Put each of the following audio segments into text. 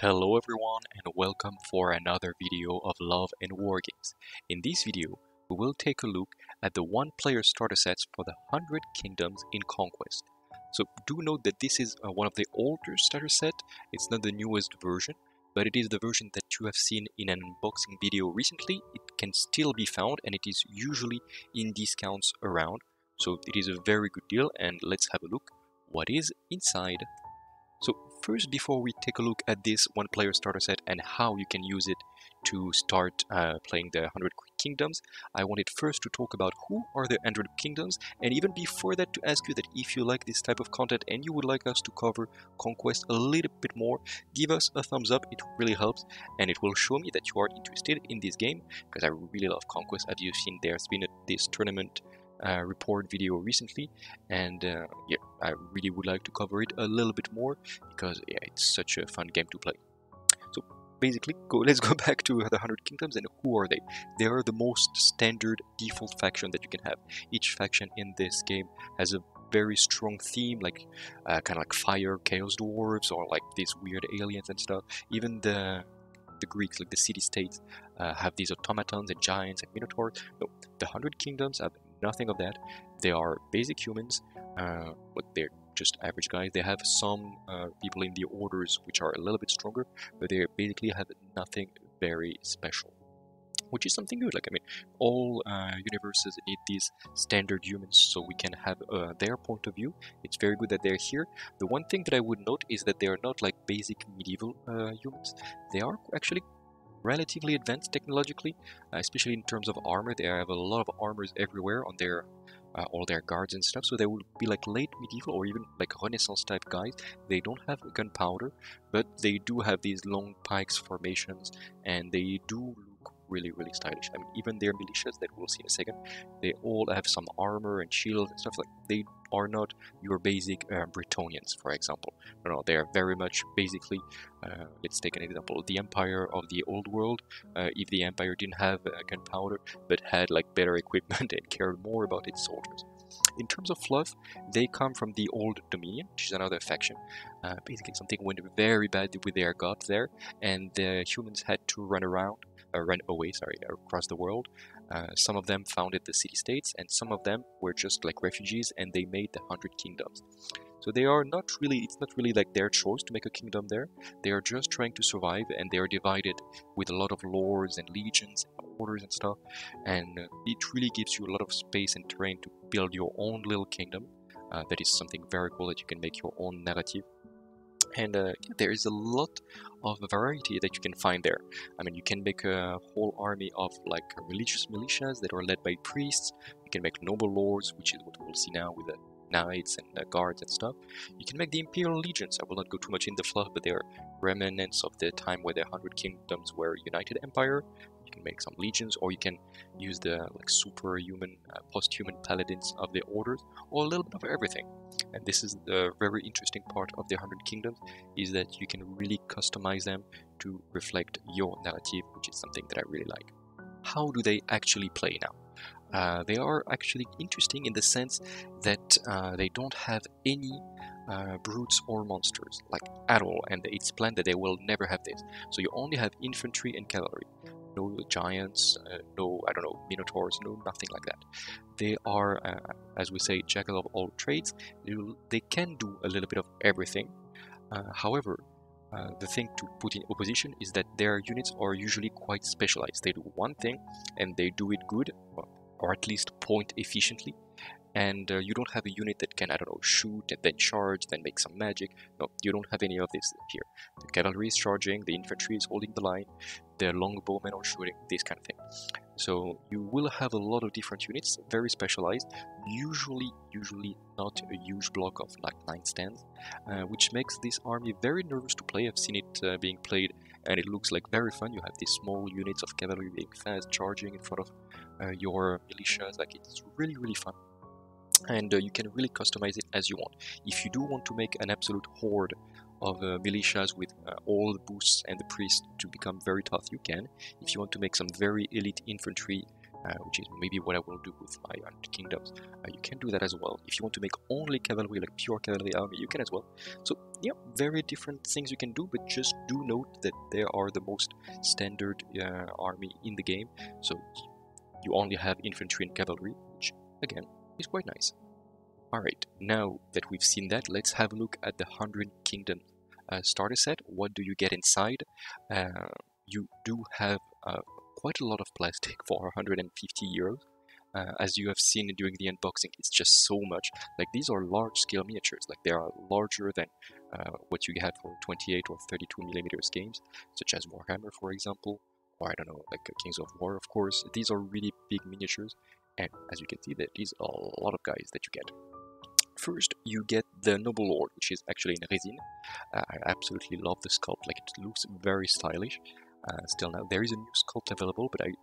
Hello everyone and welcome for another video of Love and Wargames. In this video, we will take a look at the one-player starter sets for the 100 Kingdoms in Conquest. So do note that this is one of the older starter set. It's not the newest version, but it is the version that you have seen in an unboxing video recently. It can still be found and it is usually in discounts around. So it is a very good deal, and let's have a look what is inside. So first, before we take a look at this one-player starter set and how you can use it to start playing the 100 Kingdoms, I wanted first to talk about who are the 100 Kingdoms, and even before that to ask you that if you like this type of content and you would like us to cover Conquest a little bit more, give us a thumbs up, it really helps, and it will show me that you are interested in this game, because I really love Conquest. As you've seen, there's been this tournament report video recently, and yeah, I really would like to cover it a little bit more because yeah, it's such a fun game to play. So basically, let's go back to the 100 Kingdoms. And who are they? They are the most standard default faction that you can have. Each faction in this game has a very strong theme, like kind of like fire, chaos dwarves, or like these weird aliens and stuff. Even the Greeks, like the city-states, have these automatons and giants and minotaurs. No, the 100 Kingdoms have nothing of that. They are basic humans, but they're just average guys. They have some people in the orders which are a little bit stronger, but they basically have nothing very special, which is something good. Like, I mean, all universes need these standard humans so we can have their point of view. It's very good that they're here. The one thing that I would note is that they are not like basic medieval humans. They are actually relatively advanced technologically, especially in terms of armor. They have a lot of armors everywhere on their all their guards and stuff, so they will be like late medieval or even like Renaissance type guys. They don't have gunpowder, but they do have these long pikes formations, and they do look really stylish. I mean, even their militias that we'll see in a second, they all have some armor and shields and stuff. Like, they are not your basic Bretonians, for example. No, they are very much basically, let's take an example, the Empire of the Old World. If the Empire didn't have gunpowder, but had like better equipment and cared more about its soldiers. In terms of fluff, they come from the Old Dominion, which is another faction. Basically, something went very bad with their gods there, and the humans had to run away, across the world. Some of them founded the city-states, and some of them were just like refugees, and they made the 100 Kingdoms. So they are not really, it's not really like their choice to make a kingdom there. They are just trying to survive, and they are divided with a lot of lords and legions and orders and stuff. And it really gives you a lot of space and terrain to build your own little kingdom. That is something very cool, that you can make your own narrative. And there is a lot of variety that you can find there. I mean, you can make a whole army of like religious militias that are led by priests. You can make noble lords, which is what we'll see now with the knights and guards and stuff. You can make the imperial legions. I will not go too much in the fluff, but they are remnants of the time where the 100 Kingdoms were united empire. You can make some legions, or you can use the like superhuman, post-human paladins of the orders, or a little bit of everything. And this is the very interesting part of the 100 Kingdoms, is that you can really customize them to reflect your narrative, which is something that I really like. How do they actually play now? They are actually interesting in the sense that they don't have any brutes or monsters, like at all, and it's planned that they will never have this. So you only have infantry and cavalry. No giants, no, I don't know, minotaurs, no, nothing like that. They are, as we say, jack of all trades. They can do a little bit of everything. However, the thing to put in opposition is that their units are usually quite specialized. They do one thing, and they do it good, or at least point efficiently. And you don't have a unit that can, I don't know, shoot and then charge, then make some magic. No, you don't have any of this here. The cavalry is charging, the infantry is holding the line, the long bowmen are shooting, this kind of thing. So you will have a lot of different units, very specialized, usually not a huge block of like 9 stands, which makes this army very nervous to play. I've seen it being played, and it looks like very fun. You have these small units of cavalry being fast, charging in front of your militias. Like, it's really fun. And you can really customize it as you want. If you do want to make an absolute horde of militias with all the boosts and the priests to become very tough, you can. If you want to make some very elite infantry which is maybe what I will do with my 100 Kingdoms. You can do that as well. If you want to make only cavalry, like pure cavalry army, you can as well. So yeah, very different things you can do, but just do note that they are the most standard army in the game. So you only have infantry and cavalry, which again is quite nice. Alright, now that we've seen that, let's have a look at the 100 Kingdom starter set. What do you get inside? You do have quite a lot of plastic for 150 euros. As you have seen during the unboxing, it's just so much. Like, these are large-scale miniatures. Like, they are larger than what you had for 28 or 32 millimeters games, such as Warhammer, for example, or I don't know, like Kings of War, of course. These are really big miniatures, and as you can see, there is a lot of guys that you get. First, you get the Noble Lord, which is actually in resin. I absolutely love the sculpt. Like, it looks very stylish. Still now, there is a new sculpt available, but I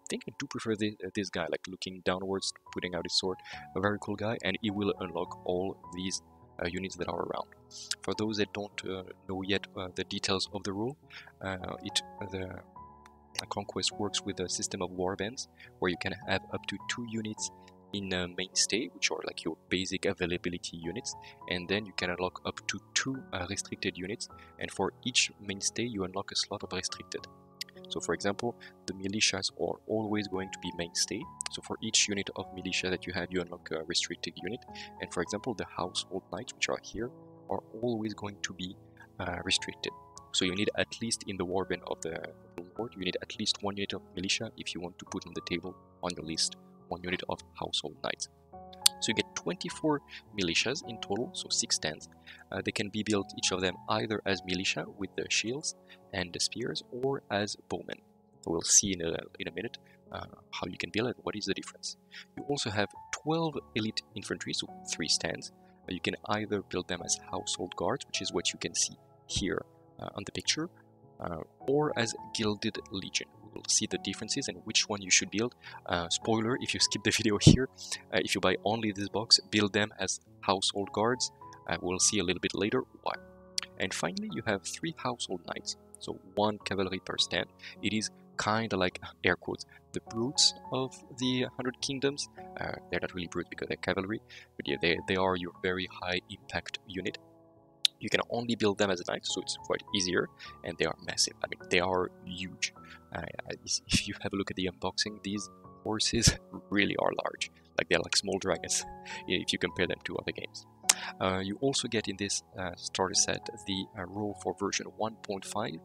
think I do prefer this guy, like looking downwards, putting out his sword. A very cool guy, and he will unlock all these units that are around. For those that don't know yet the details of the rule, the Conquest works with a system of warbands, where you can have up to 2 units in mainstay, which are like your basic availability units, and then you can unlock up to 2 restricted units, and for each mainstay you unlock a slot of restricted. So for example, the Militias are always going to be mainstay, so for each unit of Militia that you have, you unlock a restricted unit, and for example the Household Knights, which are here, are always going to be restricted. So you need at least, in the warband of the Lord, you need at least 1 unit of Militia if you want to put on the table on your list 1 unit of Household Knights. So you get 24 militias in total, so 6 stands. They can be built, each of them, either as militia with the shields and the spears, or as bowmen. We'll see in a minute how you can build it, what is the difference. You also have 12 elite infantry, so 3 stands. You can either build them as household guards, which is what you can see here on the picture, or as Gilded Legion. We'll see the differences and which one you should build. Spoiler, if you skip the video here, if you buy only this box, build them as household guards. We'll see a little bit later why. And finally, you have 3 household knights, so 1 cavalry per stand. It is kind of like, air quotes, the brutes of the 100 Kingdoms. They're not really brutes because they're cavalry, but yeah, they are your very high impact unit. You can only build them as a knight, so it's quite easier, and they are massive. I mean, they are huge. If you have a look at the unboxing, these horses really are large. Like, they're like small dragons, if you compare them to other games. You also get in this starter set the rule for version 1.5,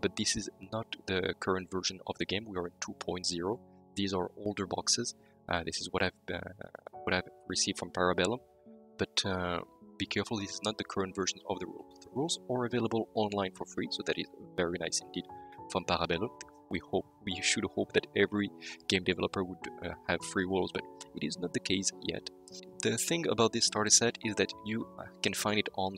but this is not the current version of the game. We are in 2.0. These are older boxes. This is what I've received from Parabellum, but be careful, this is not the current version of the rules. The rules are available online for free, so that is very nice indeed from Parabellum. We should hope that every game developer would have free rules, but it is not the case yet. The thing about this starter set is that you can find it on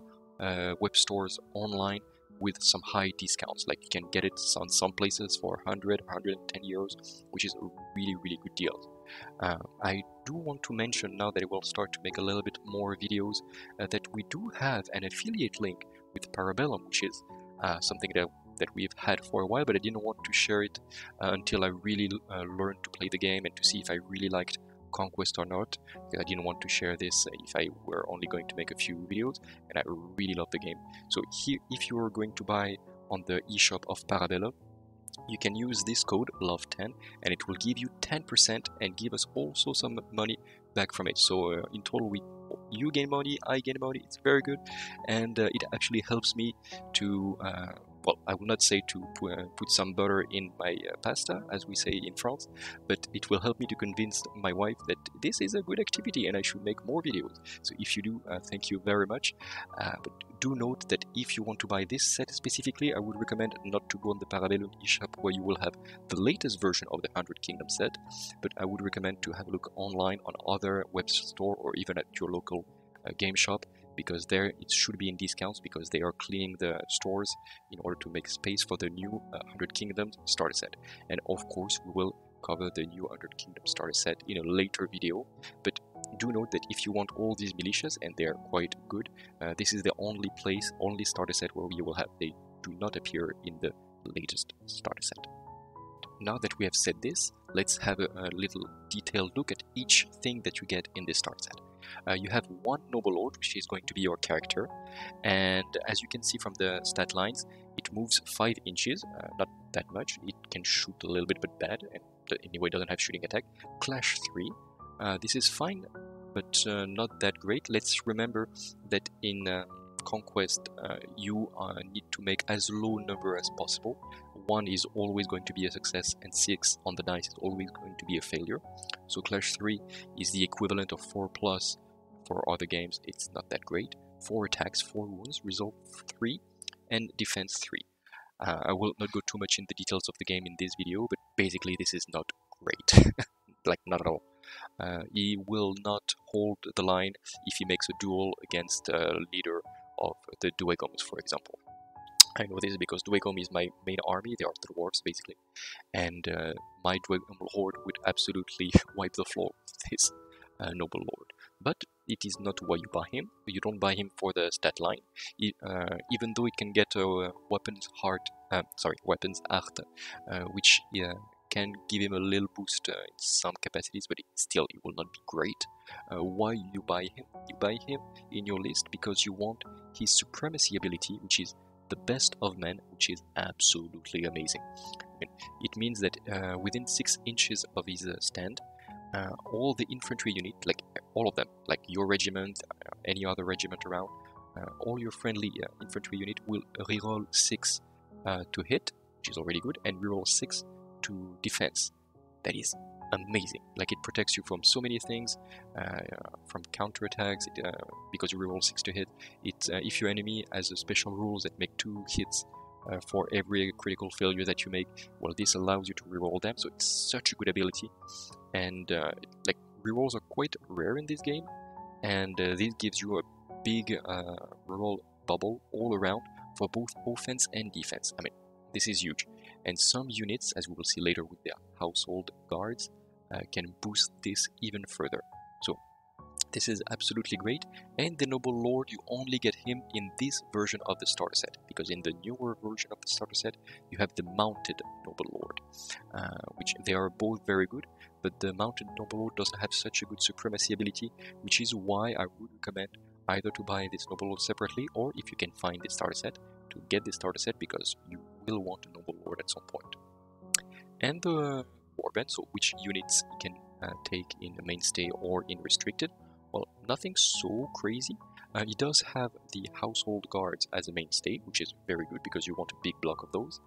web stores online with some high discounts. Like, you can get it on some places for 100, 110 euros, which is a really, really good deal. I do want to mention, now that I will start to make a little bit more videos, that we do have an affiliate link with Parabellum, which is something that we've had for a while, but I didn't want to share it until I really learned to play the game and to see if I really liked Conquest or not. I didn't want to share this if I were only going to make a few videos, and I really love the game. So here, if you're going to buy on the eShop of Parabellum, you can use this code LOVE10 and it will give you 10% and give us also some money back from it. So in total, you gain money, I gain money. It's very good, and it actually helps me to well, I will not say to put some butter in my pasta, as we say in France, but it will help me to convince my wife that this is a good activity and I should make more videos. So if you do, thank you very much. But do note that if you want to buy this set specifically, I would recommend not to go on the Parabellum eShop, where you will have the latest version of the 100 Kingdom set, but I would recommend to have a look online on other web store or even at your local game shop, because there it should be in discounts, because they are cleaning the stores in order to make space for the new 100 Kingdoms starter set. And of course, we will cover the new 100 Kingdoms starter set in a later video, but do note that if you want all these militias, and they are quite good, this is the only starter set where you will have. They do not appear in the latest starter set. now that we have said this, let's have a little detailed look at each thing that you get in this start set. You have one Noble Lord, which is going to be your character, and as you can see from the stat lines, it moves 5 inches, not that much. It can shoot a little bit, but bad, and anyway doesn't have shooting attack. Clash 3, this is fine, but not that great. Let's remember that in Conquest, you need to make as low number as possible. 1 is always going to be a success, and 6 on the dice is always going to be a failure. So Clash 3 is the equivalent of 4+. For other games, it's not that great. 4 attacks, 4 wounds, resolve 3, and defense 3. I will not go too much in the details of the game in this video, but basically this is not great. Like, not at all. He will not hold the line if he makes a duel against a leader of the Dwegoms, for example. I know this because Dwegom is my main army. They are the dwarves, basically, and my Dwegom Lord would absolutely wipe the floor with his Noble Lord. But it is not why you buy him. You don't buy him for the stat line. Even though it can get a weapons art, which can give him a little boost in some capacities, but still it will not be great. Why you buy him? You buy him in your list because you want his supremacy ability, which is the best of men, which is absolutely amazing. It means that within 6 inches of his stand, all the infantry unit, like all of them, like your regiment, any other regiment around, all your friendly infantry unit will reroll 6 to hit, which is already good, and reroll 6 to defense. That is amazing. Like, it protects you from so many things, from counterattacks, because you reroll 6 to hit. If your enemy has a special rules that make 2 hits for every critical failure that you make, well, this allows you to reroll them, so it's such a good ability. And like, rerolls are quite rare in this game, and this gives you a big reroll bubble all around for both offense and defense. I mean, this is huge. And some units, as we will see later with the household guards, can boost this even further. So this is absolutely great. And the Noble Lord, you only get him in this version of the starter set, because in the newer version of the starter set you have the mounted Noble Lord, which they are both very good, but the mounted Noble Lord doesn't have such a good supremacy ability, which is why I would recommend either to buy this Noble Lord separately, or if you can find the starter set, to get the starter set, because you will want a Noble Lord at some point. And the Warband, so which units you can take in the mainstay or in restricted. Well, nothing so crazy. He does have the household guards as a mainstay, which is very good because you want a big block of those.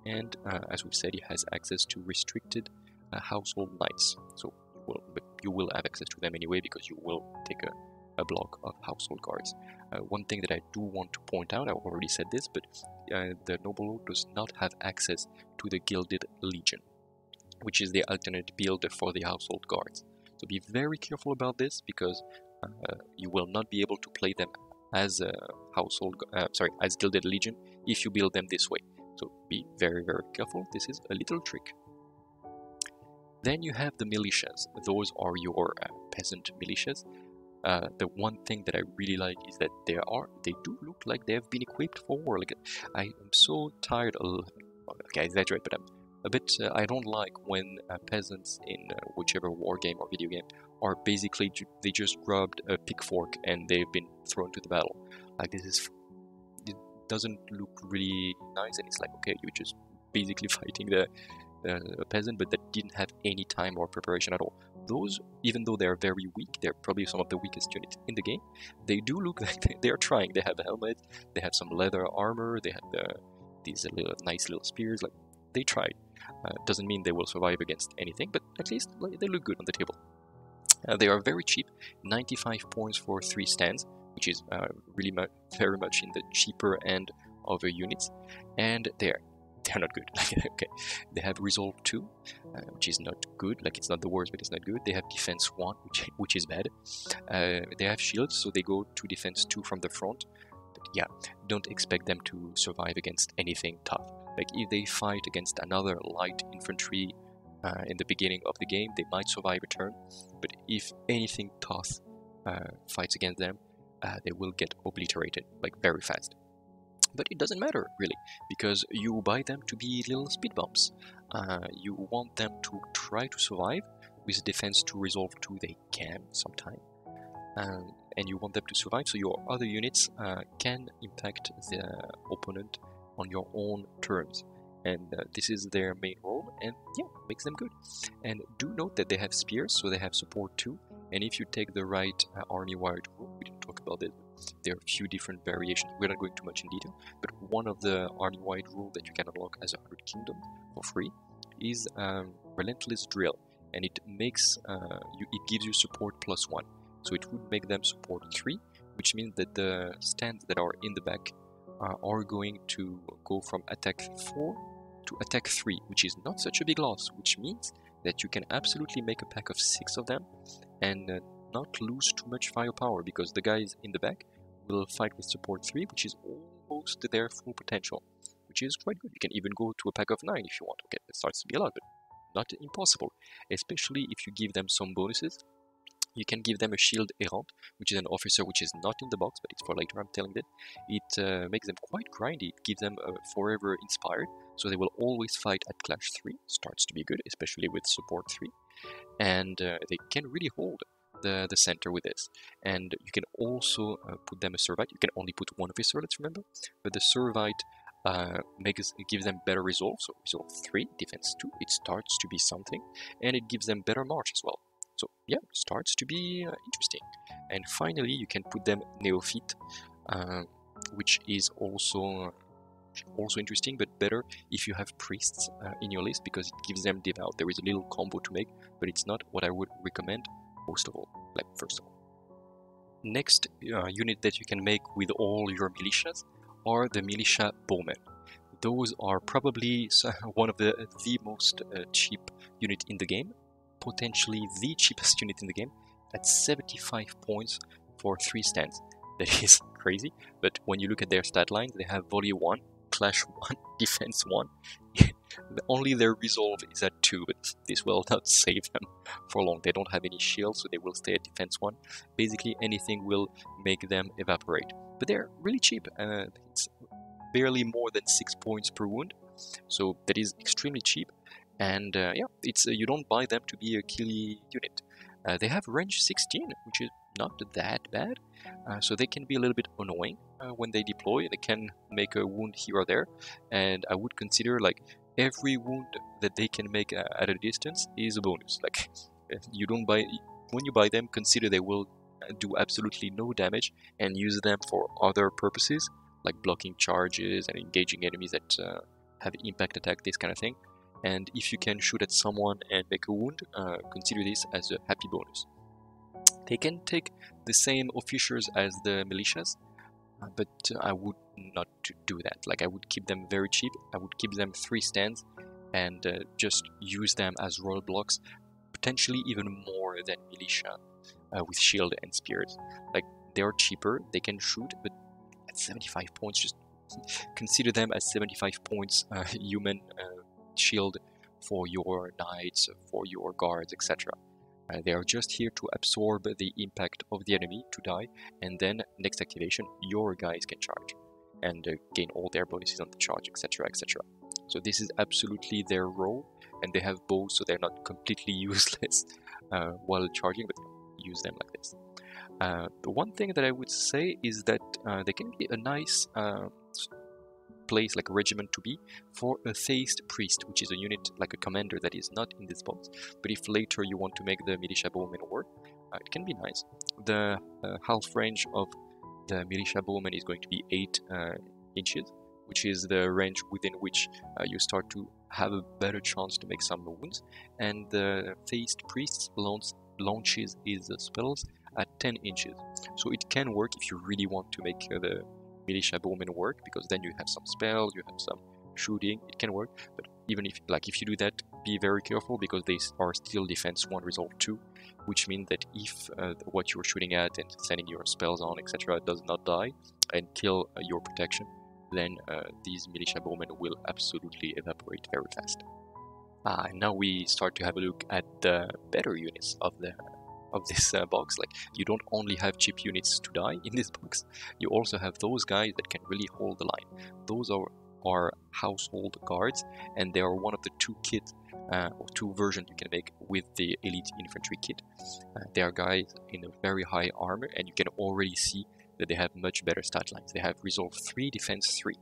And as we've said, he has access to restricted household knights. So you will have access to them anyway, because you will take a block of household guards. One thing that I do want to point out, I already said this, but the Noble Lord does not have access to the Gilded Legion, which is the alternate build for the household guards. So be very careful about this, because you will not be able to play them as as Gilded Legion if you build them this way. So be very, very careful. This is a little trick. Then you have the Militias. Those are your peasant militias. The one thing that I really like is that they do look like they have been equipped for war. Like, I am so tired of, okay, I exaggerate, but I'm a bit, I don't like when peasants in whichever war game or video game are basically, they just grabbed a pitchfork and they've been thrown to the battle. Like, it doesn't look really nice, and it's like, okay, you're just basically fighting a peasant, but that didn't have any time or preparation at all. Those, even though they're very weak, they're probably some of the weakest units in the game, they do look like they're trying. They have a helmet, they have some leather armor, they have these nice little spears. Like, they tried. Doesn't mean they will survive against anything, but at least they look good on the table. They are very cheap, 95 points for 3 stands, which is really very much in the cheaper end of the units, and they're not good. Okay, they have resolve 2, which is not good. Like, it's not the worst, but it's not good. They have defense 1, which is bad. They have shields, so they go to defense 2 from the front. But yeah, don't expect them to survive against anything tough. Like, if they fight against another light infantry in the beginning of the game, they might survive a turn. But if anything tough fights against them, they will get obliterated, like, very fast. But it doesn't matter, really, because you buy them to be little speed bumps. You want them to try to survive. With defense to resolve 2, they can sometime. And you want them to survive, so your other units can impact the opponent on your own terms. And this is their main role, and yeah, makes them good. And do note that they have spears, so they have support too. And if you take the right army-wide rule, we didn't talk about it, there are a few different variations. We're not going too much in detail, but one of the army-wide rule that you can unlock as 100 Kingdom for free is Relentless Drill, and it makes it gives you support +1. So it would make them support 3, which means that the stands that are in the back are going to go from attack 4 to attack 3, which is not such a big loss, which means that you can absolutely make a pack of 6 of them and not lose too much firepower, because the guys in the back will fight with support 3, which is almost their full potential, which is quite good. You can even go to a pack of 9 if you want. Okay, it starts to be a lot, but not impossible, especially if you give them some bonuses. You can give them a shield errant, which is an officer which is not in the box, but it's for later, I'm telling it. It makes them quite grindy. It gives them forever inspired, so they will always fight at Clash 3. Starts to be good, especially with support 3. And they can really hold the center with this. And you can also put them a Servite. You can only put one officer, let's remember. But the Servite gives them better resolve, so resolve 3, defense 2. It starts to be something. And it gives them better march as well. So yeah, starts to be interesting. And finally, you can put them Neophyte, which is also interesting, but better if you have priests in your list, because it gives them devout. There is a little combo to make, but it's not what I would recommend most of all, like first of all. Next unit that you can make with all your militias are the Militia Bowmen. Those are probably one of the most cheap unit in the game, potentially the cheapest unit in the game, at 75 points for 3 stands. That is crazy, but when you look at their stat lines, they have volley 1, clash 1, defense 1. Only their resolve is at 2, but this will not save them for long. They don't have any shield, so they will stay at defense 1. Basically anything will make them evaporate. But they're really cheap. It's barely more than 6 points per wound, so that is extremely cheap. And yeah, it's you don't buy them to be a killy unit. They have range 16, which is not that bad, so they can be a little bit annoying when they deploy. They can make a wound here or there, and I would consider like every wound that they can make at a distance is a bonus. Like you don't buy, when you buy them, consider they will do absolutely no damage, and use them for other purposes like blocking charges and engaging enemies that have impact attack, this kind of thing. And if you can shoot at someone and make a wound, consider this as a happy bonus. They can take the same officers as the militias, but I would not do that. Like I would keep them very cheap. I would keep them 3 stands and just use them as roadblocks, potentially even more than militia with shield and spears. Like they are cheaper, they can shoot, but at 75 points, just consider them as 75 points human shield for your knights, for your guards, etc. They are just here to absorb the impact of the enemy to die, and then next activation your guys can charge and gain all their bonuses on the charge, etc, etc. So this is absolutely their role, and they have bows, so they're not completely useless while charging, but use them like this. The one thing that I would say is that they can be a nice place, like a regiment to be, for a Theist Priest, which is a unit like a commander that is not in this box, but if later you want to make the Militia Bowmen work, it can be nice. The half range of the Militia Bowmen is going to be 8 inches, which is the range within which you start to have a better chance to make some wounds, and the Theist Priest launches his spells at 10 inches. So it can work if you really want to make the Militia Bowmen work, because then you have some spells, you have some shooting, it can work. But even if you do that, be very careful, because they are still defense 1, resolve 2, which means that if what you're shooting at and sending your spells on, etc., does not die and kill your protection, then these Militia Bowmen will absolutely evaporate very fast. And now we start to have a look at the better units of of this box. Like, you don't only have cheap units to die in this box, you also have those guys that can really hold the line. Those are household guards, and they are one of the two kits or two versions you can make with the elite infantry kit. They are guys in a very high armor, and you can already see that they have much better stat lines. They have resolve 3, defense 3,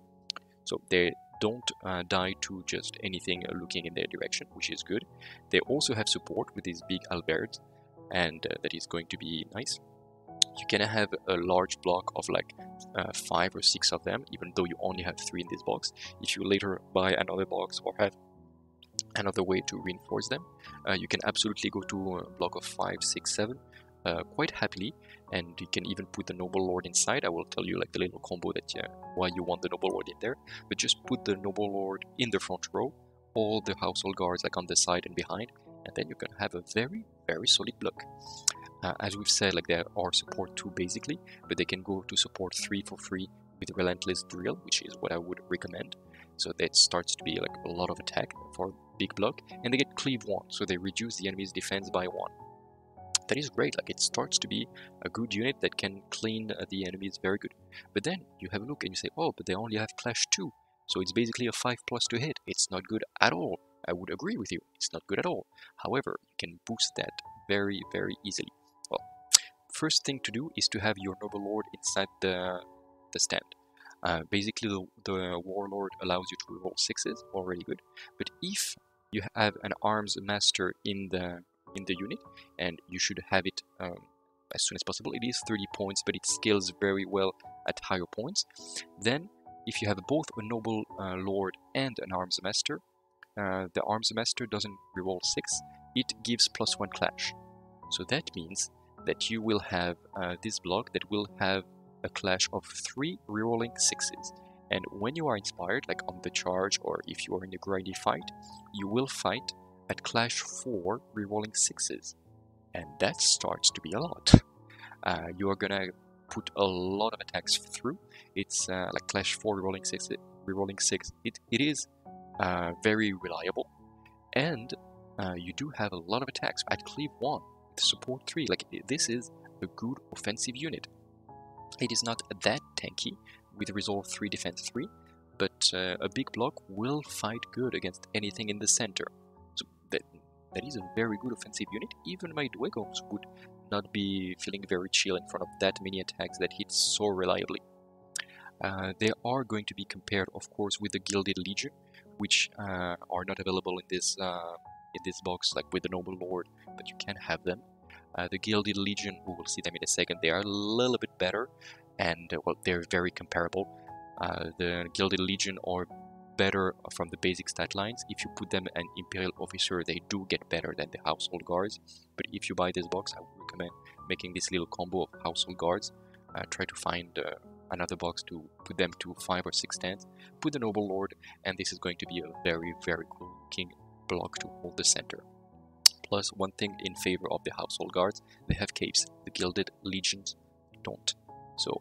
so they don't die to just anything looking in their direction, which is good. They also have support with these big halberds, and that is going to be nice. You can have a large block of like 5 or 6 of them, even though you only have 3 in this box. If you later buy another box or have another way to reinforce them, you can absolutely go to a block of 5, 6, 7 quite happily, and you can even put the Noble Lord inside. I will tell you like the little combo that why you want the Noble Lord in there, but just put the Noble Lord in the front row, all the household guards like on the side and behind, and then you can have a very, very solid block. As we've said, like, there are support 2 basically, but they can go to support 3 for free with Relentless Drill, which is what I would recommend. So that starts to be like a lot of attack for big block, and they get cleave 1, so they reduce the enemy's defense by 1. That is great. Like, it starts to be a good unit that can clean the enemies very good. But then you have a look and you say, oh, but they only have clash 2, so it's basically a 5+ to hit. It's not good at all. I would agree with you, it's not good at all. However, you can boost that very, very easily. Well, first thing to do is to have your Noble Lord inside the stand. Basically, the Warlord allows you to roll 6s, already good. But if you have an Arms Master in the unit, and you should have it as soon as possible. It is 30 points, but it scales very well at higher points. Then, if you have both a Noble Lord and an Arms Master, the Arms Master doesn't reroll 6, it gives +1 clash. So that means that you will have this block that will have a clash of 3 rerolling 6s. And when you are inspired, like on the charge, or if you are in a grindy fight, you will fight at clash 4 rerolling 6s. And that starts to be a lot. You are gonna put a lot of attacks through. It's like clash 4 rerolling 6. It is very reliable, and you do have a lot of attacks at cleave 1, support 3. Like, this is a good offensive unit. It is not that tanky with resolve 3, defense 3, but a big block will fight good against anything in the center. So that is a very good offensive unit. Even my Dwegoms would not be feeling very chill in front of that many attacks that hit so reliably. They are going to be compared, of course, with the Gilded Legion, which are not available in this box, like with the Noble Lord, but you can have them. The Gilded Legion, we will see them in a second, they are a little bit better, and well, they're very comparable. The Gilded Legion are better from the basic stat lines. If you put them an Imperial Officer, they do get better than the Household Guards. But if you buy this box, I would recommend making this little combo of Household Guards. Try to find another box to put them to 5 or 6 stands. Put the Noble Lord, and this is going to be a very, very cool looking block to hold the center. Plus, one thing in favor of the Household Guards, they have capes. The Gilded Legions don't. So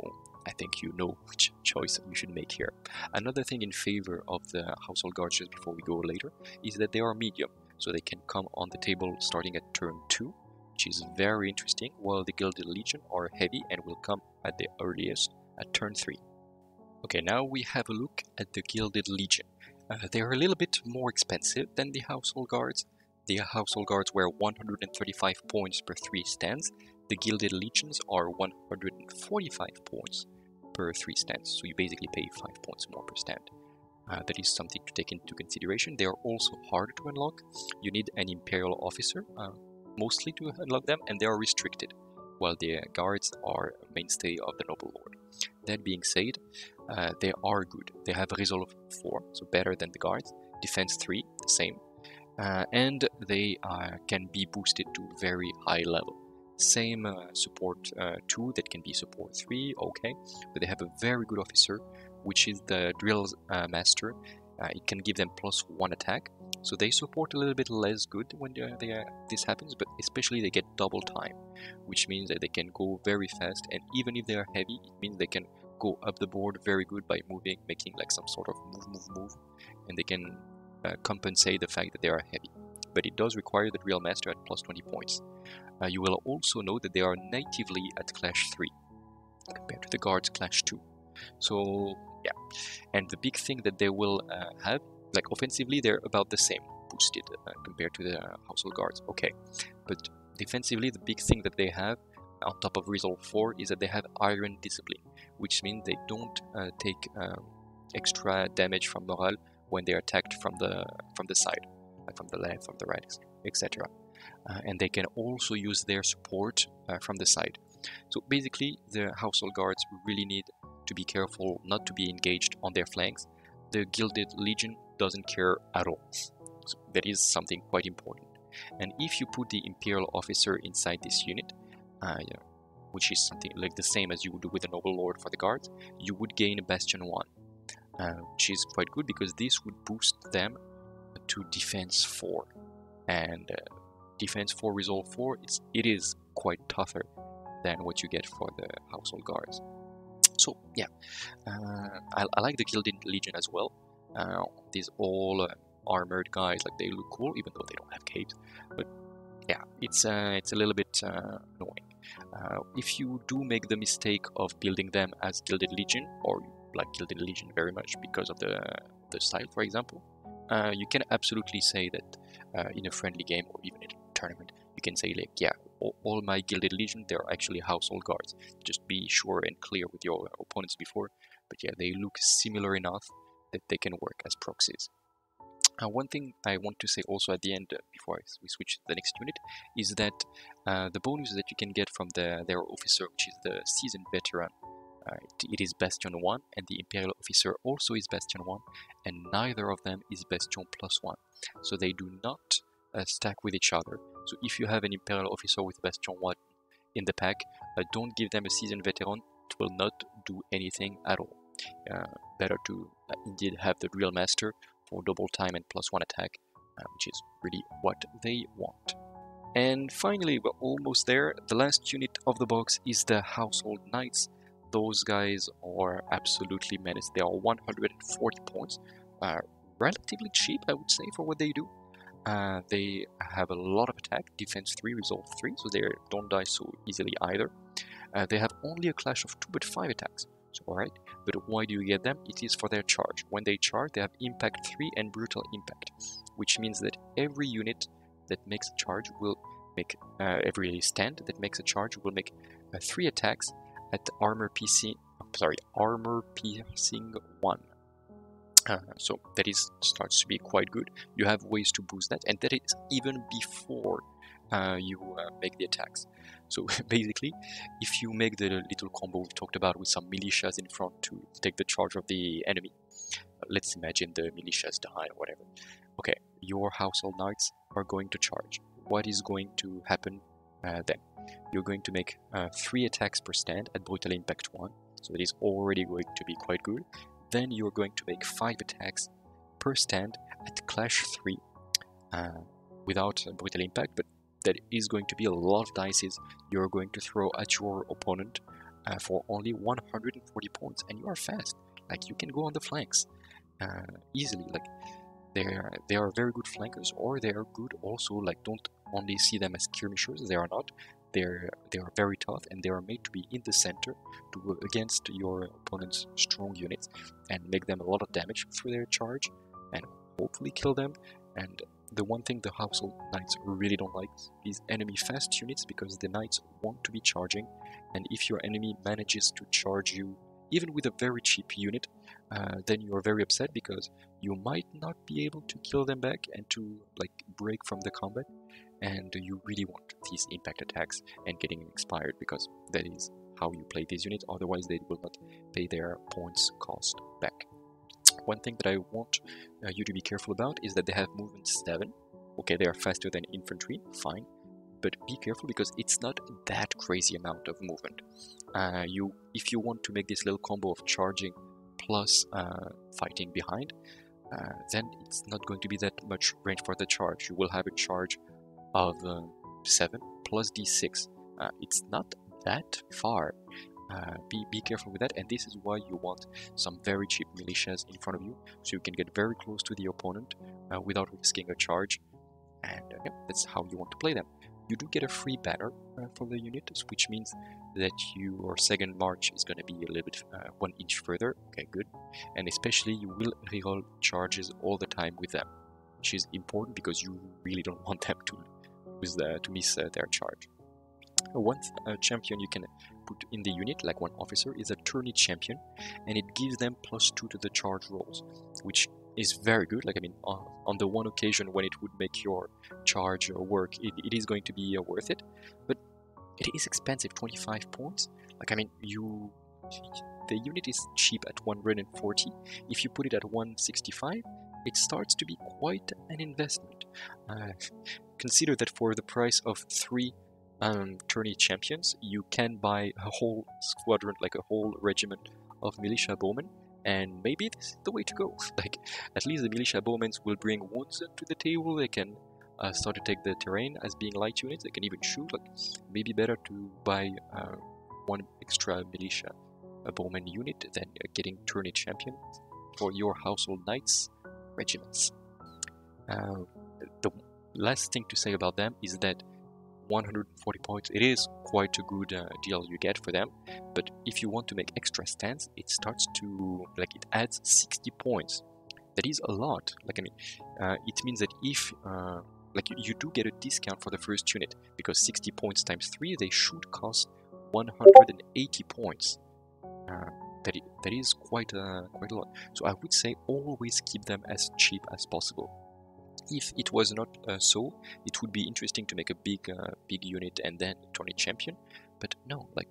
I think you know which choice you should make here. Another thing in favor of the Household Guards, just before we go later, is that they are medium. So they can come on the table starting at turn 2, which is very interesting, while the Gilded Legion are heavy and will come at the earliest at turn 3. Okay, now we have a look at the Gilded Legion. They are a little bit more expensive than the Household Guards. The Household Guards were 135 points per 3 stands. The Gilded Legions are 145 points per 3 stands, so you basically pay 5 points more per stand. That is something to take into consideration. They are also harder to unlock. You need an Imperial Officer, mostly to unlock them, and they are restricted, while the Guards are a mainstay of the Noble Lord. That being said, they are good. They have a resolve 4, so better than the Guards. Defense 3, the same. And they can be boosted to very high level. Same support 2 that can be support 3, okay, but they have a very good officer, which is the Drills Master. It can give them +1 attack, so they support a little bit less good when this happens, but especially they get double time, which means that they can go very fast, and even if they are heavy, it means they can go up the board very good by moving, making like some sort of move, and they can compensate the fact that they are heavy. But it does require the Drill Master at +20 points. You will also know that they are natively at Clash 3 compared to the guards Clash 2. So yeah, and the big thing that they will have, like offensively, they're about the same, boosted compared to the household guards. Okay, but defensively, the big thing that they have on top of Resolve 4 is that they have Iron Discipline, which means they don't take extra damage from morale when they're attacked from the side, like from the left, from the right, etc. And they can also use their support from the side. So basically, the household guards really need to be careful not to be engaged on their flanks. The Gilded Legion doesn't care at all. So that is something quite important. And if you put the Imperial Officer inside this unit, which is something like the same as you would do with the Noble Lord for the guards, you would gain Bastion 1, which is quite good because this would boost them to Defense 4. And Defense 4 Resolve 4, it is quite tougher than what you get for the household guards. So yeah, I like the Gilded Legion as well. These all armored guys, like they look cool even though they don't have capes, but yeah, it's a little bit annoying. If you do make the mistake of building them as Gilded Legion, or you like Gilded Legion very much because of the style, for example, you can absolutely say that in a friendly game or even in a tournament, you can say like, yeah, all my Gilded Legion, they're actually household guards. Just be sure and clear with your opponents before, but yeah, they look similar enough that they can work as proxies. One thing I want to say also at the end, before we switch to the next unit, is that the bonus that you can get from their officer, which is the seasoned veteran, it is Bastion 1, and the Imperial Officer also is Bastion 1, and neither of them is Bastion +1. So they do not stack with each other. So if you have an Imperial Officer with Bastion 1 in the pack, don't give them a seasoned veteran. It will not do anything at all. Better to indeed have the Real Master for double time and +1 attack, which is really what they want. And finally, we're almost there. The last unit of the box is the Household Knights. Those guys are absolutely menace. They are 140 points, relatively cheap, I would say, for what they do. They have a lot of attack, defense 3, resolve 3, so they don't die so easily either. They have only a clash of 2 but 5 attacks, so alright. But why do you get them? It is for their charge. When they charge, they have impact 3 and brutal impact, which means that every unit that makes a charge will make, every stand that makes a charge will make 3 attacks at armor piercing 1. So that starts to be quite good. You have ways to boost that, and that is even before you make the attacks. So basically, if you make the little combo we talked about with some militias in front to take the charge of the enemy, let's imagine the militias die or whatever. Okay, your household knights are going to charge. What is going to happen then? You're going to make 3 attacks per stand at brutal impact 1, so it is already going to be quite good. Then you're going to make 5 attacks per stand at clash 3 without brutal impact, but that is going to be a lot of dices you're going to throw at your opponent for only 140 points, and you are fast. Like, you can go on the flanks easily. Like, they are very good flankers, or they are good also. Like, don't only see them as skirmishers. They are not. They are very tough, and they are made to be in the center to go against your opponent's strong units and make them a lot of damage through their charge and hopefully kill them. And the one thing the household knights really don't like is enemy fast units, because the knights want to be charging, and if your enemy manages to charge you even with a very cheap unit, then you're very upset, because you might not be able to kill them back and to like break from the combat, and you really want these impact attacks and getting expired, because that is how you play these units. Otherwise they will not pay their points cost back. One thing that I want you to be careful about is that they have movement 7. Okay, they are faster than infantry, fine, but be careful, because it's not that crazy amount of movement. If you want to make this little combo of charging plus fighting behind, then it's not going to be that much range for the charge. You will have a charge of 7 plus d6. It's not that far. Be careful with that, and this is why you want some very cheap militias in front of you, so you can get very close to the opponent without risking a charge, and yeah, that's how you want to play them. You do get a free banner for the unit, which means that your second march is going to be a little bit 1 inch further. Okay, good. And especially you will reroll charges all the time with them, which is important because you really don't want them to miss their charge. One champion you can put in the unit, like one officer, is a tourney champion, and it gives them +2 to the charge rolls, which is very good. Like, I mean, on the one occasion when it would make your charge work, it is going to be worth it, but it is expensive, 25 points. Like, I mean, the unit is cheap at 140. If you put it at 165, it starts to be quite an investment. Consider that for the price of 3 tourney champions, you can buy a whole squadron, like a whole regiment of Militia Bowmen, and maybe this is the way to go. Like, at least the Militia Bowmen will bring wounds to the table. They can start to take the terrain as being light units. They can even shoot. Like, maybe better to buy 1 extra Militia Bowmen unit than getting tourney champions for your household knights regiments. The last thing to say about them is that 140 points, it is quite a good deal you get for them, but if you want to make extra stands, it starts to, like, it adds 60 points. That is a lot. Like, I mean, it means that if like, you do get a discount for the first unit, because 60 points times 3, they should cost 180 points. That is quite a lot. So I would say always keep them as cheap as possible. If it was not so, it would be interesting to make a big unit and then tourney champion, but no, like,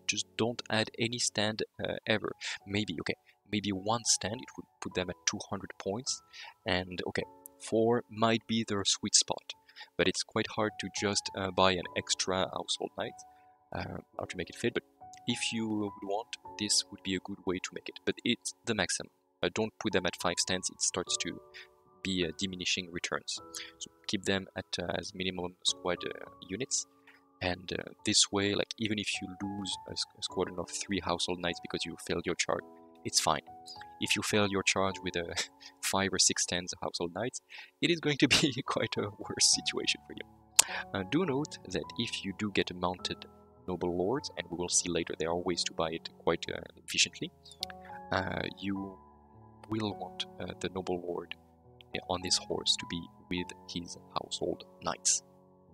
just don't add any stand ever. Maybe one stand, it would put them at 200 points, and okay, 4 might be their sweet spot, but it's quite hard to just buy an extra household knight how to make it fit. But if you would want, this would be a good way to make it, but it's the maximum. Don't put them at 5 stands, it starts to be diminishing returns. So keep them at as minimum squad units, and this way, like, even if you lose a squadron of 3 household knights because you failed your charge, it's fine. If you fail your charge with 5 or 6 stands of household knights, it is going to be quite a worse situation for you. Do note that if you do get a mounted noble lords, and we will see later there are ways to buy it quite efficiently, you will want the noble lord on this horse to be with his household knights.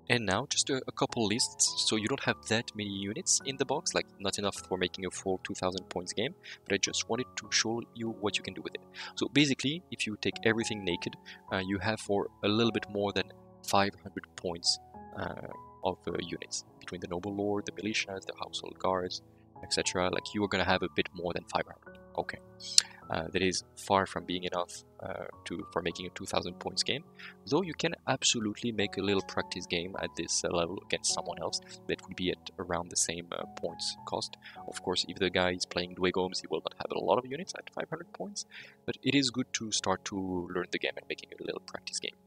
And now just a couple lists, so you don't have that many units in the box, like not enough for making a full 2000 points game, but I just wanted to show you what you can do with it. So basically, if you take everything naked, you have for a little bit more than 500 points of units, between the noble lord, the militias, the household guards, etc. Like, you are gonna have a bit more than 500. Okay. That is far from being enough for making a 2000 points game, though you can absolutely make a little practice game at this level against someone else that would be at around the same points cost. Of course, if the guy is playing Dwegomes, he will not have a lot of units at 500 points, but it is good to start to learn the game and making a little practice game.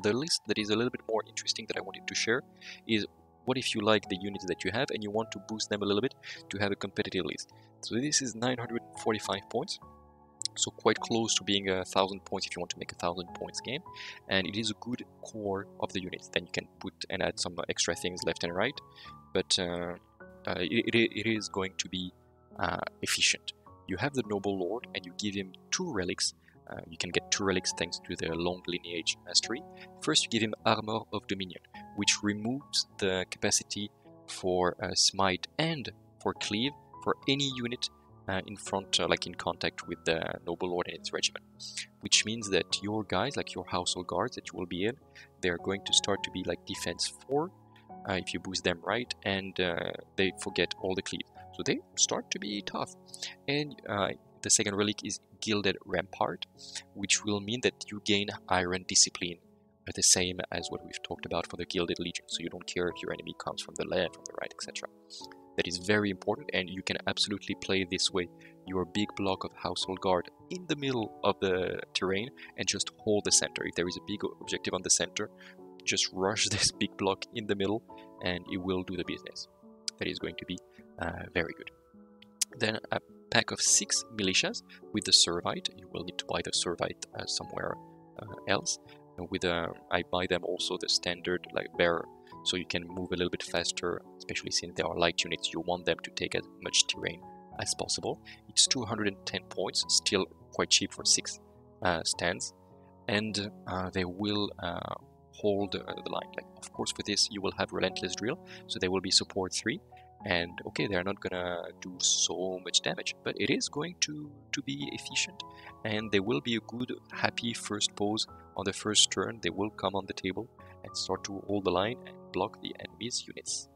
The list that is a little bit more interesting that I wanted to share is, what if you like the units that you have and you want to boost them a little bit to have a competitive list? So this is 945 points, so quite close to being 1000 points if you want to make a 1000 points game, and it is a good core of the units. Then you can put and add some extra things left and right, but it is going to be efficient. You have the noble lord and you give him 2 relics. You can get 2 relics thanks to the long lineage mastery. First, you give him Armor of Dominion, which removes the capacity for smite and for cleave for any unit in front, like in contact with the noble lord and its regiment. Which means that your guys, like your household guards that you will be in, they're going to start to be like defense 4 if you boost them right, and they forget all the cleave. So they start to be tough. And the second relic is Gilded Rampart, which will mean that you gain Iron Discipline, the same as what we've talked about for the Gilded Legion, so you don't care if your enemy comes from the left, from the right, etc. That is very important, and you can absolutely play this way your big block of household guard in the middle of the terrain and just hold the center. If there is a big objective on the center, just rush this big block in the middle and it will do the business. That is going to be very good. Then a pack of 6 militias with the Servite. You will need to buy the Servite somewhere else. With I buy them also the standard like bearer so you can move a little bit faster, especially since they are light units. You want them to take as much terrain as possible. It's 210 points, still quite cheap for 6 stands, and they will hold the line. Like, of course, for this you will have Relentless Drill, so they will be support 3, and okay, they're not gonna do so much damage, but it is going to be efficient, and they will be a good, happy first pose on the first turn. They will come on the table and start to hold the line and block the enemy's units.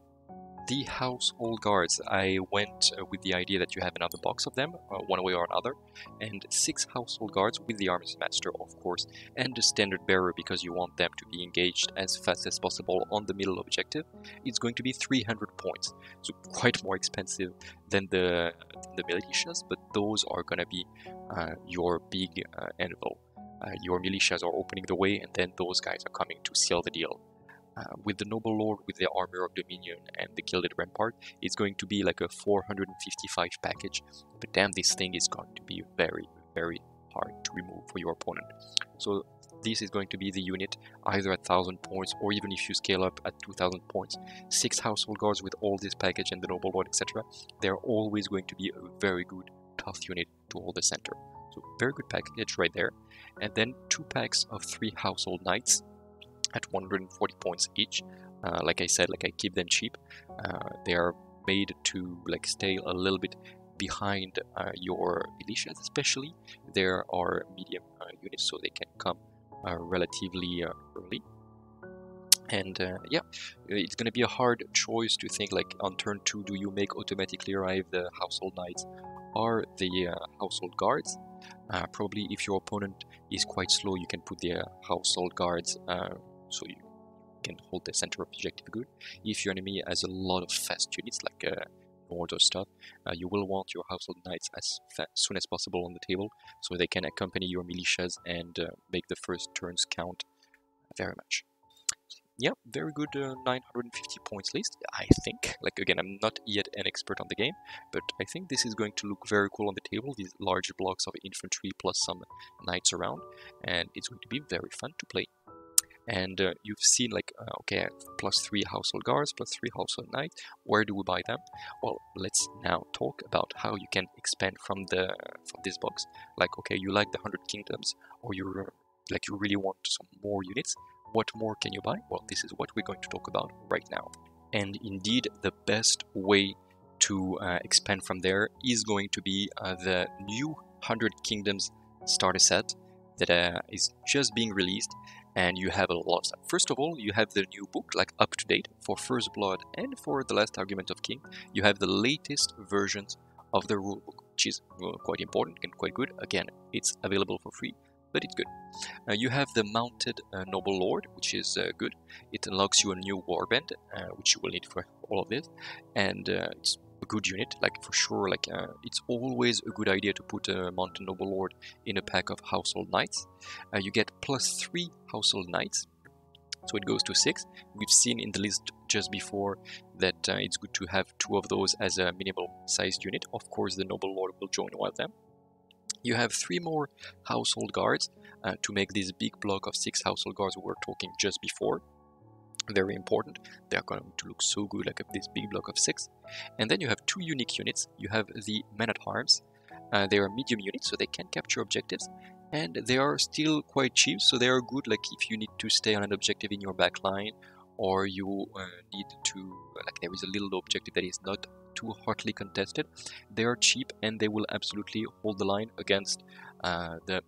The Household Guards, I went with the idea that you have another box of them, one way or another, and 6 Household Guards with the Arms Master, of course, and the Standard Bearer, because you want them to be engaged as fast as possible on the middle objective. It's going to be 300 points, so quite more expensive than the Militias, but those are going to be your big anvil. Your Militias are opening the way, and then those guys are coming to seal the deal. With the Noble Lord, with the Armor of Dominion and the Gilded Rampart, it's going to be like a 455 package, but damn, this thing is going to be very, very hard to remove for your opponent. So this is going to be the unit, either at 1000 points, or even if you scale up at 2000 points. 6 Household Guards with all this package and the Noble Lord, etc. They're always going to be a very good, tough unit to hold the center. So very good package right there. And then 2 packs of 3 Household Knights at 140 points each. Like I said, like I keep them cheap. They are made to like stay a little bit behind your Militias, especially. There are medium units, so they can come relatively early. And yeah, it's gonna be a hard choice to think like on turn 2, do you make automatically arrive the Household Knights or the Household Guards? Probably if your opponent is quite slow, you can put the Household Guards so you can hold the center of objective good. If your enemy has a lot of fast units like Nord or stuff, you will want your Household Knights as soon as possible on the table, so they can accompany your Militias and make the first turns count very much. Yeah, very good 950 points list, I think. Like, again, I'm not yet an expert on the game, but I think this is going to look very cool on the table, these large blocks of infantry plus some knights around, and it's going to be very fun to play. And you've seen like, okay, plus 3 Household Guards, plus 3 Household Knights. Where do we buy them? Well, let's now talk about how you can expand from this box. Like, okay, you like the 100 Kingdoms, or you really want some more units. What more can you buy? Well, this is what we're going to talk about right now. And indeed, the best way to expand from there is going to be the new 100 Kingdoms starter set that is just being released, and you have a lot of stuff. First of all, you have the new book, like up to date, for First Blood and for the Last Argument of King. You have the latest versions of the rulebook, which is quite important and quite good. Again, it's available for free, but it's good. You have the mounted Noble Lord, which is good. It unlocks you a new warband, which you will need for all of this, and it's a good unit, like for sure. Like it's always a good idea to put a mounted Noble Lord in a pack of Household Knights. You get plus 3 Household Knights, so it goes to 6. We've seen in the list just before that it's good to have 2 of those as a minimal sized unit. Of course, the Noble Lord will join one of them. You have 3 more Household Guards to make this big block of 6 Household Guards we were talking just before. Very important. They are going to look so good, like this big block of 6. And then you have 2 unique units. You have the Men-at-Arms. They are medium units, so they can capture objectives, and they are still quite cheap, so they are good like if you need to stay on an objective in your back line, or you need to, like there is a little objective that is not too hotly contested. They are cheap, and they will absolutely hold the line against the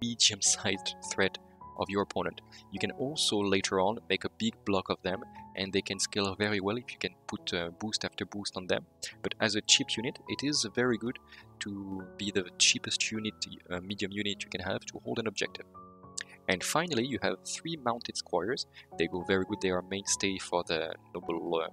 medium-sized threat of your opponent. You can also later on make a big block of them, and they can scale very well if you can put boost after boost on them. But as a cheap unit, it is very good to be the cheapest unit, medium unit you can have to hold an objective. And finally, you have 3 mounted squires. They go very good. They are mainstay for the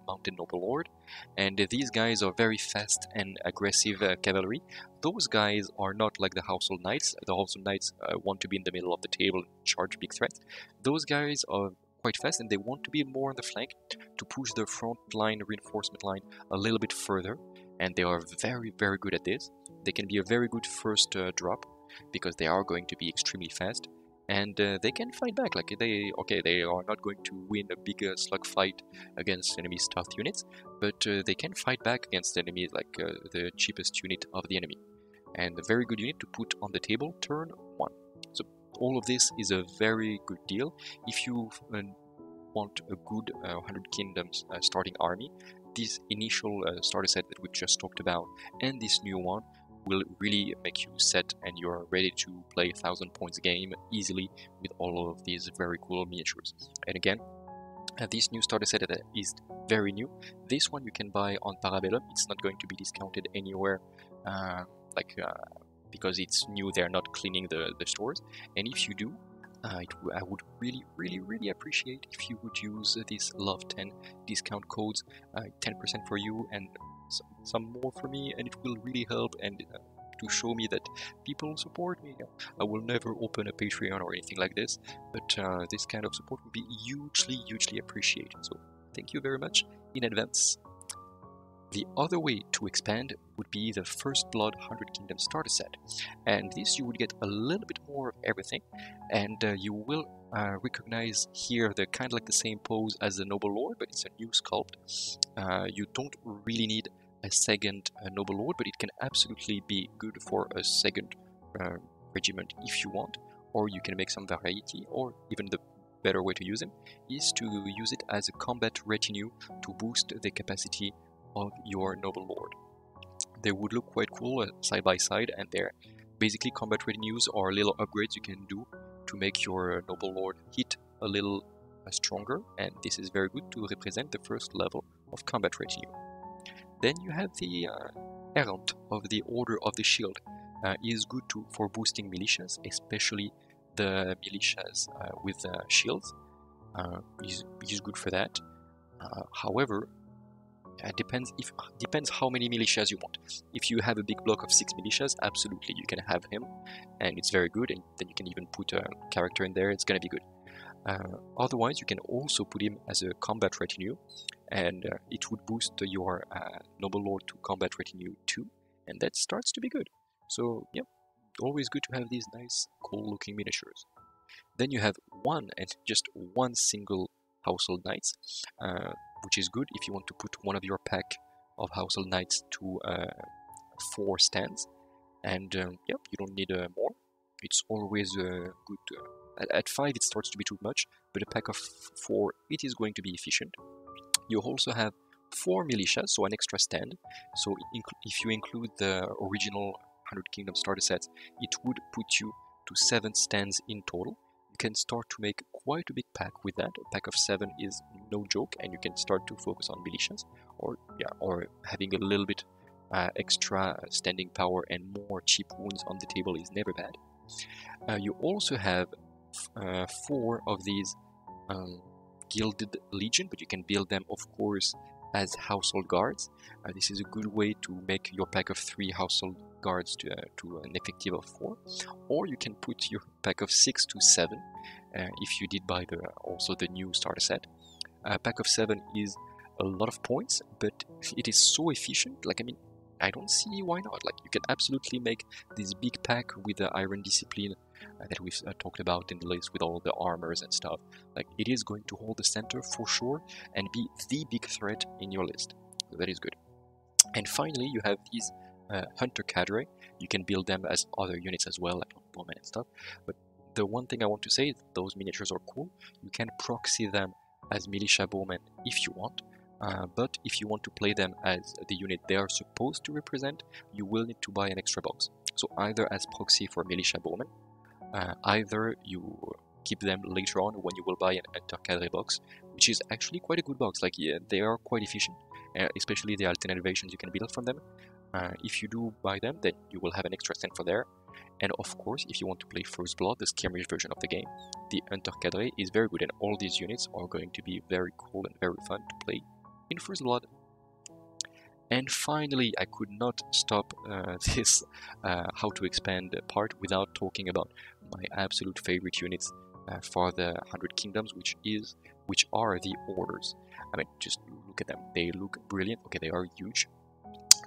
mounted Noble Lord, and these guys are very fast and aggressive cavalry. Those guys are not like the Household Knights. The Household Knights want to be in the middle of the table and charge big threats. Those guys are quite fast, and they want to be more on the flank to push the front line reinforcement line a little bit further, and they are very, very good at this. They can be a very good first drop because they are going to be extremely fast. and they can fight back. Like they are not going to win a big slug fight against enemy stealth units, but they can fight back against enemies like the cheapest unit of the enemy, and a very good unit to put on the table turn 1. So all of this is a very good deal if you want a good 100 Kingdoms starting army. This initial starter set that we just talked about and this new one will really make you set and you're ready to play 1000 points a game easily with all of these very cool miniatures. And again, this new starter set that is very new. This one you can buy on Parabellum. It's not going to be discounted anywhere because it's new. They're not cleaning the stores, and if you do, I would really appreciate if you would use this Love 10 discount codes, 10% for you and some more for me, and it will really help and to show me that people support me. I will never open a Patreon or anything like this, but this kind of support would be hugely appreciated. So thank you very much in advance. The other way to expand would be the First Blood 100 Kingdoms starter set, and this you would get a little bit more of everything, and you will recognize here the kind of like the same pose as the Noble Lord, but it's a new sculpt. You don't really need a second Noble Lord, but it can absolutely be good for a second regiment if you want, or you can make some variety, or even the better way to use him is to use it as a combat retinue to boost the capacity of your Noble Lord. They would look quite cool side by side, and they're basically combat retinues or little upgrades you can do to make your Noble Lord hit a little stronger, and this is very good to represent the first level of combat retinue. Then you have the Errant of the Order of the Shield. Is good for boosting militias, especially the militias with shields. Is good for that. However, depends how many militias you want. If you have a big block of 6 militias, absolutely you can have him, and it's very good, and then you can even put a character in there, it's gonna be good. Otherwise, you can also put him as a combat retinue, and it would boost your Noble Lord to combat retinue 2, and that starts to be good. So yeah, always good to have these nice cool looking miniatures. Then you have just one single Household Knights, which is good if you want to put one of your pack of Household Knights to 4 stands, and yeah, you don't need more. It's always good. At 5 it starts to be too much, but a pack of 4 it is going to be efficient. You also have 4 militias, so an extra stand. So if you include the original 100 Kingdom starter sets, it would put you to 7 stands in total. You can start to make quite a big pack with that. A pack of 7 is no joke, and you can start to focus on militias, or having a little bit extra standing power and more cheap wounds on the table is never bad. You also have 4 of these Gilded Legion, but you can build them, of course, as household guards. This is a good way to make your pack of 3 household guards to an effective of 4, or you can put your pack of 6 to 7 if you did buy also the new starter set. A pack of 7 is a lot of points, but it is so efficient. Like, I mean, I don't see why not. Like, you can absolutely make this big pack with the Iron Discipline that we've talked about in the list, with all the armors and stuff. Like, it is going to hold the center for sure and be the big threat in your list. So that is good. And finally, you have these Hunter Cadre. You can build them as other units as well, like Bowmen and stuff. But the one thing I want to say is those miniatures are cool. You can proxy them as Militia Bowmen if you want. But if you want to play them as the unit they are supposed to represent, you will need to buy an extra box. So either as proxy for Militia Bowmen, either you keep them later on when you will buy an Intercadre box, which is actually quite a good box. Like, yeah, they are quite efficient, especially the alternate elevations you can build from them. If you do buy them, then you will have an extra stand for there. And of course, if you want to play First Blood, the skirmish version of the game, the Intercadre is very good, and all these units are going to be very cool and very fun to play in First Blood. And finally, I could not stop this how to expand part without talking about my absolute favorite units for the 100 Kingdoms, which are the Orders. I mean, just look at them. They look brilliant. Okay, they are huge.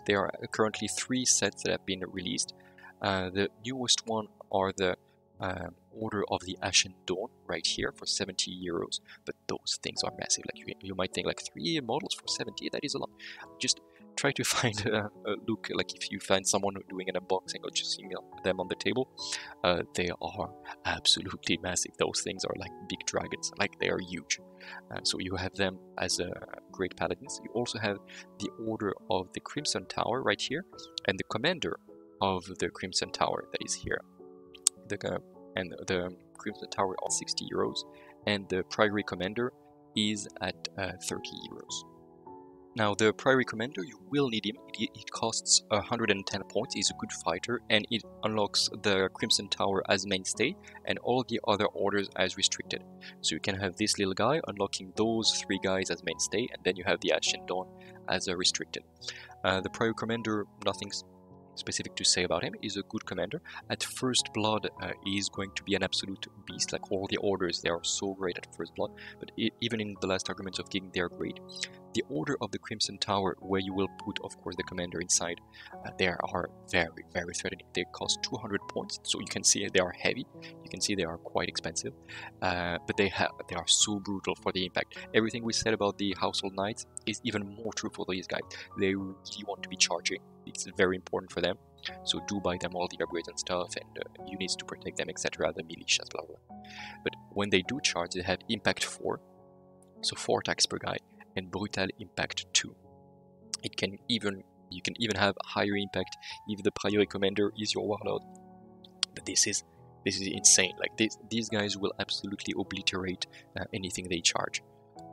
There are currently 3 sets that have been released. The newest one are the Order of the Ashen Dawn right here for 70 euros, but those things are massive. Like you might think like 3 models for 70, that is a lot. Just try to find a look, like if you find someone doing an unboxing or just seeing them on the table, they are absolutely massive. Those things are like big dragons, like they are huge. So you have them as great paladins. You also have the Order of the Crimson Tower right here, and the commander of the Crimson Tower that is here. And the Crimson Tower are 60 euros, and the Priory Commander is at 30 euros. Now, the Priory Commander, you will need him. It costs 110 points. He's a good fighter, and it unlocks the Crimson Tower as mainstay and all the other orders as restricted. So you can have this little guy unlocking those 3 guys as mainstay, and then you have the Ashen Dawn as a restricted. The Priory Commander, nothing specific to say about him. He's a good commander. At First Blood, he's going to be an absolute beast. Like all the orders, they are so great at First Blood, but even in the last arguments of King, they are great. The Order of the Crimson Tower, where you will put, of course, the commander inside, they are very, very threatening. They cost 200 points, so you can see they are heavy. You can see they are quite expensive, but they are so brutal for the impact. Everything we said about the Household Knights is even more true for these guys. They really want to be charging. It's very important for them, so do buy them all the upgrades and stuff, and units to protect them, etc. The militias, blah blah. But when they do charge, they have impact 4, so 4 attacks per guy, and brutal impact 2. You can even have higher impact if the Priory Commander is your warlord. But this is insane. Like these guys will absolutely obliterate anything they charge,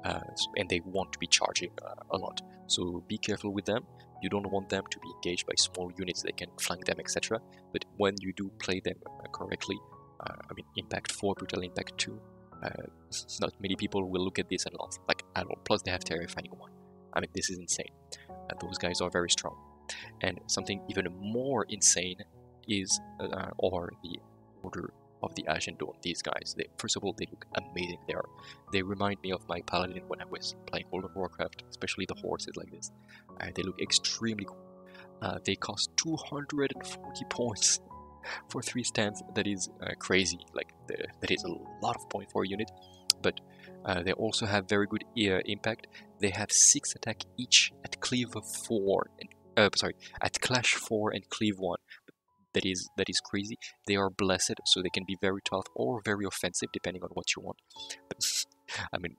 and they want to be charging a lot. So be careful with them. You don't want them to be engaged by small units. They can flank them, etc. But when you do play them correctly, I mean, impact 4, brutal impact 2. Not many people will look at this and laugh, like at all. Plus they have terrifying 1. I mean, this is insane. Those guys are very strong. And something even more insane is or the Order of the Ashen Dawn. These guys, first of all, they look amazing. They remind me of my paladin when I was playing World of Warcraft, especially the horses like this. They look extremely cool. They cost 240 points for 3 stands. That is crazy. Like that is a lot of points for a unit. But they also have very good impact. They have 6 attack each at cleave 4 and at clash 4 and cleave 1. That is crazy. They are blessed, so they can be very tough or very offensive depending on what you want. But, I mean,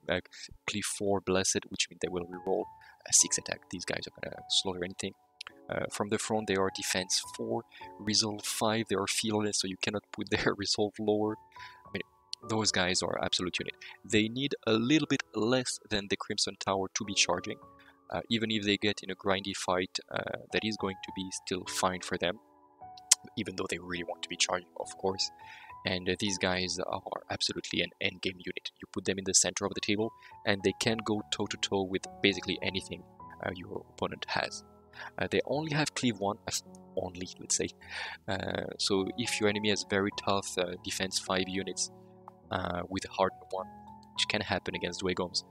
cleave 4 blessed, which means they will reroll 6 attack. These guys are gonna slaughter anything. From the front, they are defense 4, resolve 5. They are fearless, so you cannot put their resolve lower. I mean, those guys are absolute unit. They need a little bit less than the Crimson Tower to be charging. Even if they get in a grindy fight, that is going to be still fine for them, even though they really want to be charging, of course. And these guys are absolutely an endgame unit. You put them in the center of the table, and they can go toe-to-toe with basically anything your opponent has. They only have cleave 1, only, let's say. So if your enemy has very tough defense 5 units with hardened 1, which can happen against Dwegoms,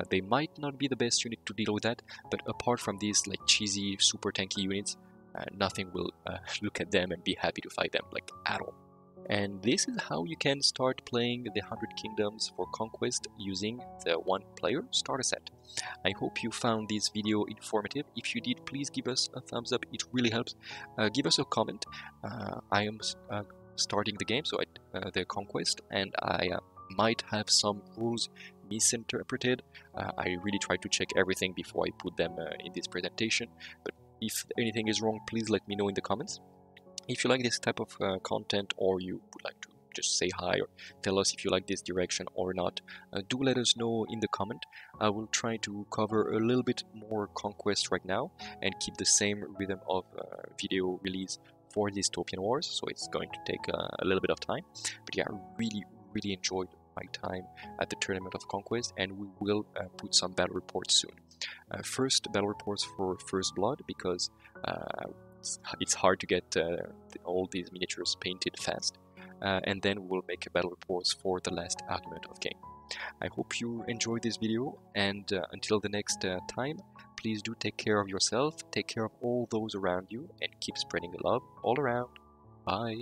they might not be the best unit to deal with that, but apart from these like cheesy, super tanky units, nothing will look at them and be happy to fight them, like at all. And this is how you can start playing the 100 Kingdoms for Conquest using the 1-player starter set. I hope you found this video informative. If you did, please give us a thumbs up, it really helps. Give us a comment. I am starting the game, so the Conquest, and I might have some rules misinterpreted. I really try to check everything before I put them in this presentation, but if anything is wrong, please let me know in the comments. If you like this type of content, or you would like to just say hi or tell us if you like this direction or not, do let us know in the comment. I will try to cover a little bit more Conquest right now and keep the same rhythm of video release for Dystopian Wars, so it's going to take a little bit of time. But yeah, I really enjoyed my time at the Tournament of Conquest, and we will put some battle reports soon. First, battle reports for First Blood, because it's hard to get all these miniatures painted fast, and then we'll make battle reports for the last argument of game. I hope you enjoyed this video, and until the next time, please do take care of yourself, take care of all those around you, and keep spreading the love all around. Bye!